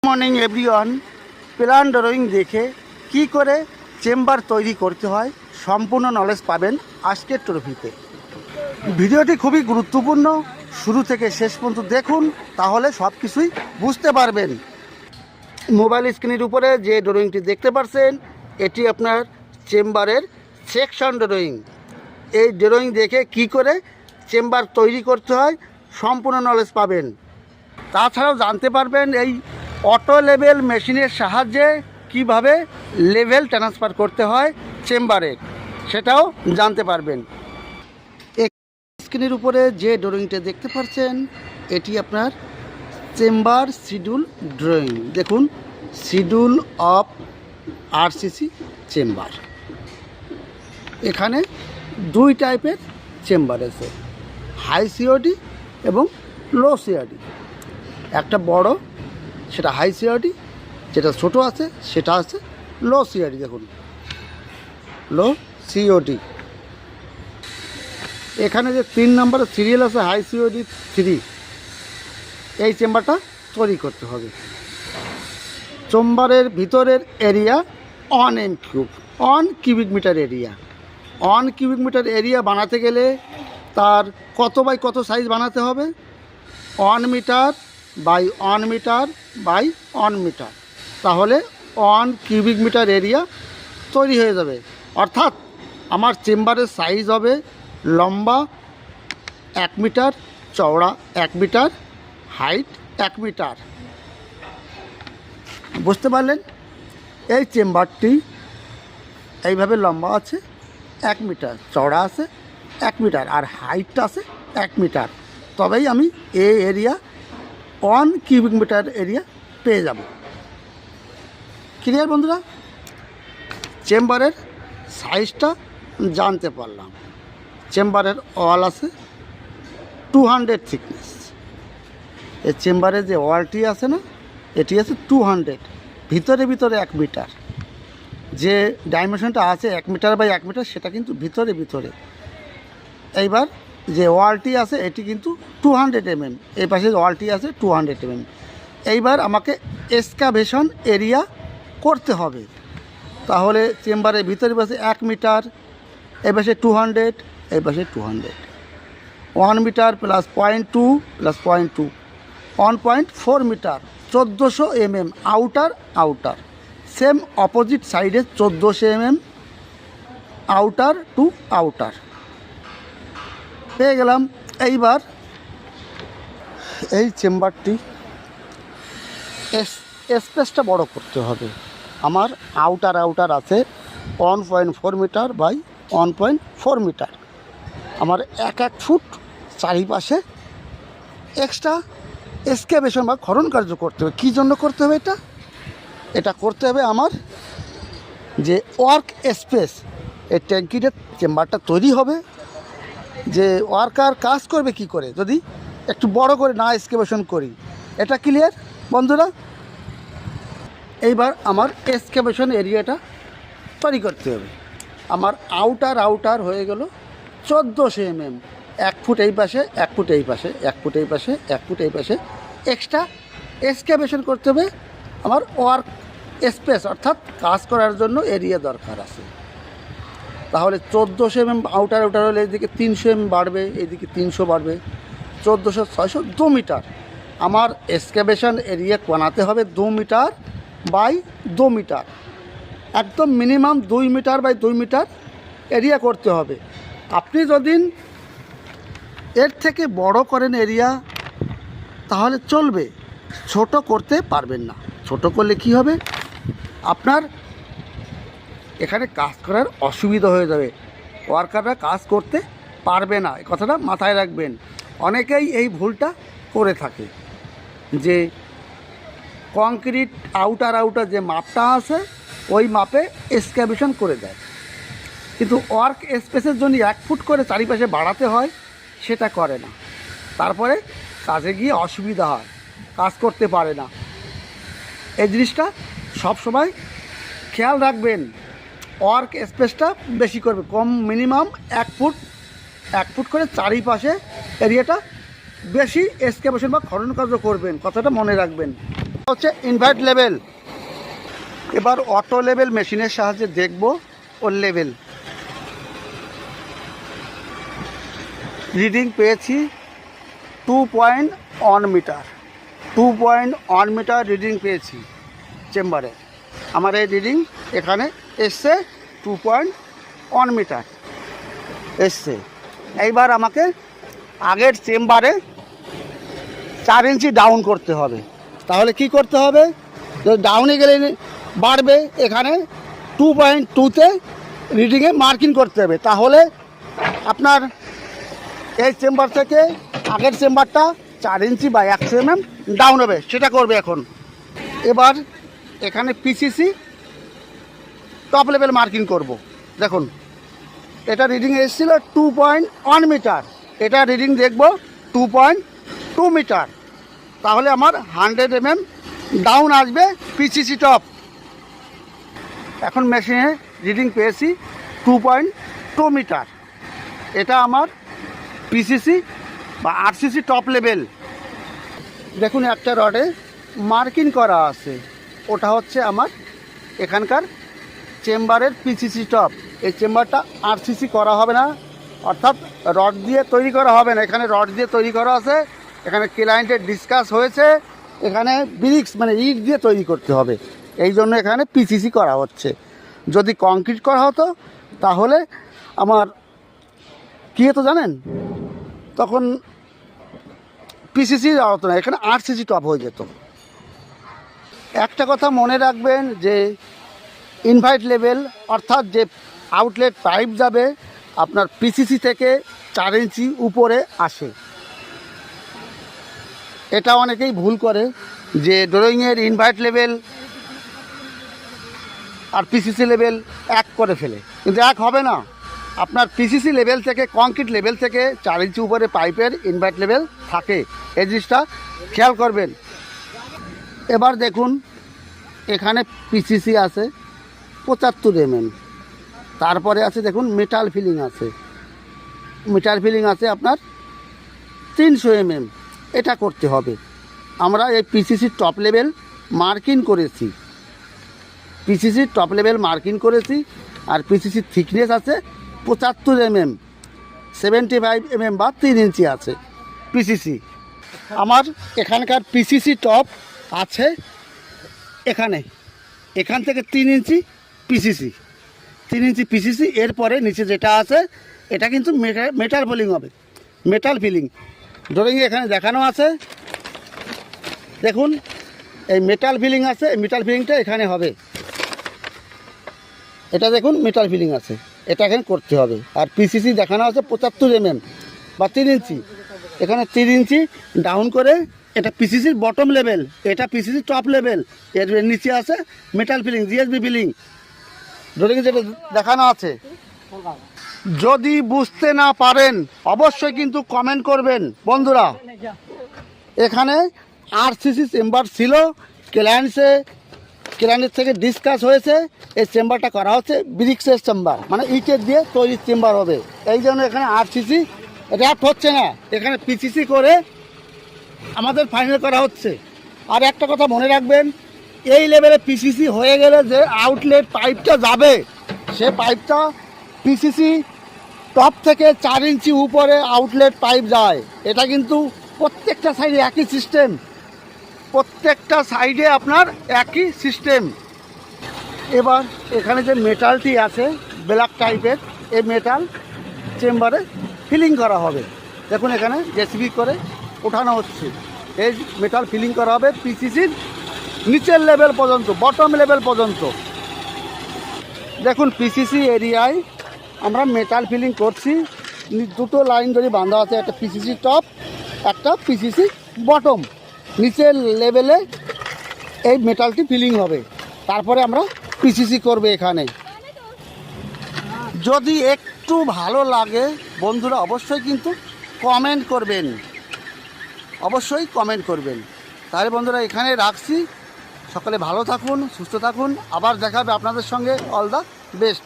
Morning everyone. Plan drawing দেখে কি করে চেম্বার তৈরি করতে হয় সম্পূর্ণ নলেজ পাবেন আজকের ট্রফিতে। ভিডিওটি খুবই গুরুত্বপূর্ণ, শুরু থেকে শেষ পর্যন্ত দেখুন, তাহলে সব কিছুই বুঝতে পারবেন। মোবাইল স্ক্রিনের উপরে যে ড্রয়িংটি দেখতে পাচ্ছেন, এটি আপনার চেম্বারের সেকশন ড্রয়িং। এই ড্রয়িং দেখে কি করে চেম্বার তৈরি করতে হয় সম্পূর্ণ নলেজ পাবেন। তাছাড়াও জানতে পারবেন এই অটো লেভেল মেশিনের সাহায্যে কিভাবে লেভেল ট্রান্সফার করতে হয় চেম্বারে, সেটাও জানতে পারবেন। স্ক্রিনের উপরে যে ড্রয়িংটা দেখতে পাচ্ছেন, এটি আপনার চেম্বার শিডিউল ড্রয়িং। দেখুন, শিডিউল অফ আরসিসি চেম্বার। এখানে দুই টাইপের চেম্বার আছে, হাই সিওডি এবং লো সিওডি। একটা বড়, সেটা হাই সিওডি, যেটা ছোট আছে সেটা আছে লো সিওডি। দেখুন, লো সিওডি। এখানে যে 3 নম্বরের সিরিয়াল আছে হাই সিওডি 3, এই চেম্বারটা তৈরি করতে হবে। চেম্বারের ভিতরের area 1 m³ 1 cubic metre area. 1 cubic metre area বানাতে গেলে তার কত বাই কত সাইজ বানাতে হবে? 1 metre by 1 metre by 1 metre. তাহলে 1 কিউবিক মিটার এরিয়া তৈরি হয়ে যাবে। অর্থাৎ আমার চেম্বারের সাইজ হবে লম্বা 1 মিটার, চওড়া 1 মিটার, হাইট 1 মিটার। বুঝতে পারলেন? এই চেম্বারটি এইভাবে লম্বা আছে 1 মিটার, চওড়া আছে 1 মিটার, আর হাইটটা আছে 1 মিটার। তবেই আমি এই এরিয়া 1 কিউবিক মিটার এরিয়া পেয়ে যাব। ক্লিয়ার বন্ধুরা? চেম্বারের সাইজটা জানতে পারলাম। চেম্বারের ওয়াল আছে 200 থিকনেস। এই চেম্বারে যে ওয়ালটি আছে না, এটি আছে 200, ভিতরে 1 মিটার। যে ডাইমেনশনটা আছে 1 মিটার বাই 1 মিটার, সেটা কিন্তু ভিতরে। এইবার যে ওয়ালটি আছে এটি কিন্তু 200 mm, এই পাশে ওয়ালটি আছে 200 mm। এইবার আমাকে এক্সকাভেশন এরিয়া করতে হবে। তাহলে চেম্বারের ভিতরে পাশে 1 মিটার, এই পাশে 200, এই পাশে 200, 1 metre plus 0.2 plus 0.2, 1.4 metre, 1400 mm outer. Same opposite সাইডে 1400 mm আউটার টু আউটার পেয়ে গেলাম। এইবার এই চেম্বারটি স্পেসটা বড় করতে হবে। আমার আউটার আছে 1.4 মিটার বাই 1.4 মিটার। আমার 1 ফুট চারিপাশে এক্সট্রা এক্সকাভেশন বা খনন কার্য করতে হবে। কী জন্য করতে হবে এটা করতে হবে আমার যে ওয়ার্ক স্পেস, এই ট্যাঙ্কিতে চেম্বারটা তৈরি হবে। যে ওয়ার্কার কাজ করবে কি করে যদি একটু বড় করে না এক্সকাভেশন করি। এটা ক্লিয়ার বন্ধুরা? এইবার আমার এক্সকাভেশন এরিয়াটা তৈরি করতে হবে। আমার আউটার হয়ে গেল 1400 mm। 1 ফুট এই পাশে, 1 ফুট এই পাশে, 1 ফুট এই পাশে, 1 ফুট এই পাশে এক্সট্রা এক্সকাভেশন করতে হবে। আমার ওয়ার্ক স্পেস অর্থাৎ কাজ করার জন্য এরিয়া দরকার আছে। তাহলে 1400 mm আউটার হলে এদিকে 300 mm বাড়বে, এদিকে 300 বাড়বে, 1400, 600, 2 মিটার। আমার এক্সকাভেশন এরিয়া বানাতে হবে 2 মিটার বাই 2 মিটার। একদম minimum 2 metre by 2 metre area করতে হবে। আপনি যদি এর থেকে বড় করেন এরিয়া তাহলে চলবে, ছোট করতে পারবেন না। ছোট করলে কি হবে? আপনার এখানে কাজ করার অসুবিধা হয়ে যাবে, ওয়ার্কাররা কাজ করতে পারবে না। এই কথাটা মাথায় রাখবেন। অনেকেই এই ভুলটা করে থাকে যে কংক্রিট আউটার যে মাপটা আছে ওই মাপে এক্সকাভেশন করে দেয়, কিন্তু ওয়ার্ক স্পেসের জন্য 1 ফুট করে চারিপাশে বাড়াতে হয়, সেটা করে না। তারপরে কাজে গিয়ে অসুবিধা হয়, কাজ করতে পারে না। এই জিনিসটা সবসময় খেয়াল রাখবেন। ওয়ার্ক স্পেসটা বেশি করবে, কম, মিনিমাম 1 ফুট করে চারিপাশে এরিয়াটা বেশি এক্সকাভেশন বা খনন কার্য করবেন। কথাটা মনে রাখবেন। হচ্ছে ইনভার্ট লেভেল। এবার অটো লেভেল মেশিনের সাহায্যে দেখব ওর লেভেল। রিডিং পেয়েছি 2.1 মিটার, 2.1 মিটার রিডিং পেয়েছি চেম্বারে। আমার এই রিডিং এখানে এসছে 2.1 মিটার এসছে। এইবার আমাকে আগের চেম্বারে 4 ইঞ্চি ডাউন করতে হবে। তাহলে কি করতে হবে, ডাউনে গেলে বাড়বে, এখানে 2.2তে রিডিংয়ে মার্কিং করতে হবে। তাহলে আপনার এই চেম্বার থেকে আগের চেম্বারটা 4 ইঞ্চি বা 100 mm ডাউন হবে, সেটা করবে এখন। এবার এখানে পিসিসি টপ লেভেল মার্কিং করব। দেখুন এটা রিডিং এসেছিল 2.1 মিটার, এটা রিডিং দেখব 2.2 মিটার। তাহলে আমার 100 mm ডাউন আসবে পিসিসি টপ। এখন মেশিনে রিডিং পেয়েছি 2.2 মিটার। এটা আমার পিসিসি বা আরসিসি টপ লেভেল। দেখুন একটা রডে মার্কিং করা আছে, ওটা হচ্ছে আমার এখানকার চেম্বারের পিসিসি টপ। এই চেম্বারটা আরসিসি করা হবে না, অর্থাৎ রড দিয়ে তৈরি করা হবে না। এখানে রড দিয়ে তৈরি করা আছে, এখানে ক্লায়েন্টের ডিসকাস হয়েছে, এখানে ব্রিক্স মানে ইট দিয়ে তৈরি করতে হবে, এই জন্য এখানে পিসিসি করা হচ্ছে। যদি কংক্রিট করা হতো তাহলে আমার কী হতো জানেন, তখন পিসিসি হতো না, এখানে আরসিসি টপ হয়ে যেত। একটা কথা মনে রাখবেন যে ইনভার্ট লেভেল অর্থাৎ যে আউটলেট পাইপ যাবে আপনার পিসিসি থেকে 4 ইঞ্চি উপরে আসে। এটা অনেকেই ভুল করে যে ড্রয়িংয়ের ইনভার্ট লেভেল আর পিসিসি লেভেল এক করে ফেলে, কিন্তু এক হবে না। আপনার পিসিসি লেভেল থেকে কংক্রিট লেভেল থেকে 4 ইঞ্চি উপরে পাইপের ইনভার্ট লেভেল থাকে, এই জিনিসটা খেয়াল করবেন। এবার দেখুন এখানে পিসিসি আছে 75 mm, তারপরে আছে দেখুন মেটাল ফিলিং আছে, মেটাল ফিলিং আছে আপনার 300 mm। এটা করতে হবে। আমরা এই পিসিসির টপ লেভেল মার্কিং করেছি, পিসিসির টপ লেভেল মার্কিং করেছি। আর পিসিসির থিকনেস আছে 75 mm, 75 mm বা 3 ইঞ্চি আছে পিসিসি। আমার এখানকার পিসিসি টপ আছে এখানে, এখান থেকে 3 ইঞ্চি পিসিসি, 3 ইঞ্চি পিসিসি। এরপরে নিচে যেটা আছে এটা কিন্তু মেটাল ফিলিং হবে, মেটাল ফিলিং। ড্রয়িং এখানে দেখানো আছে, দেখুন এই মেটাল ফিলিং আছে, এই মেটাল ফিলিংটা এখানে হবে। এটা দেখুন মেটাল ফিলিং আছে, এটা এখানে করতে হবে। আর পিসিসি দেখানো আছে 75 mm বা 3 ইঞ্চি, এখানে 3 ইঞ্চি ডাউন করে এটা পিসিসির বটম লেভেল, এটা পিসিসি টপ লেভেল। এর নিচে আছে metal filling, GSB filling, drawing যেটা দেখানো আছে। যদি বুঝতে না পারেন অবশ্যই কিন্তু কমেন্ট করবেন বন্ধুরা। এখানে আরসিসি চেম্বার ছিল, ক্লায়েন্টের থেকে ডিসকাস হয়েছে, এই চেম্বারটা করা হচ্ছে ব্রিক্সের চেম্বার, মানে ইটের দিয়ে তৈরি চেম্বার হবে। এই জন্য এখানে আরসিসি র্যাপ হচ্ছে না, এখানে পিসিসি করে আমাদের ফাইনাল করা হচ্ছে। আর একটা কথা মনে রাখবেন, এই লেভেলে পিসিসি হয়ে গেলে যে আউটলেট পাইপটা যাবে, সে পাইপটা পিসিসি টপ থেকে 4 ইঞ্চি উপরে আউটলেট পাইপ যায়। এটা কিন্তু প্রত্যেকটা সাইডে একই সিস্টেম, প্রত্যেকটা সাইডে আপনার একই সিস্টেম। এবার এখানে যে মেটালটি আছে ব্ল্যাক টাইপের, এই মেটাল চেম্বারে ফিলিং করা হবে। দেখুন এখানে জেসিবি করে ওঠানো হচ্ছে, এই মেটাল ফিলিং করা হবে পিসিসির নিচের লেভেল পর্যন্ত, বটম লেভেল পর্যন্ত। দেখুন পিসিসি এরিয়ায় আমরা মেটাল ফিলিং করছি, দুটো লাইন ধরে বাঁধা আছে, একটা পিসিসি টপ, একটা পিসিসি বটম। নিচের লেভেলে এই মেটালটি ফিলিং হবে, তারপরে আমরা পিসিসি করবে এখানে। যদি একটু ভালো লাগে বন্ধুরা অবশ্যই কিন্তু কমেন্ট করবেন, অবশ্যই কমেন্ট করবেন। তাহলে বন্ধুরা এখানে রাখছি, সকলে ভালো থাকুন, সুস্থ থাকুন, আবার দেখা হবে আপনাদের সঙ্গে। All the best.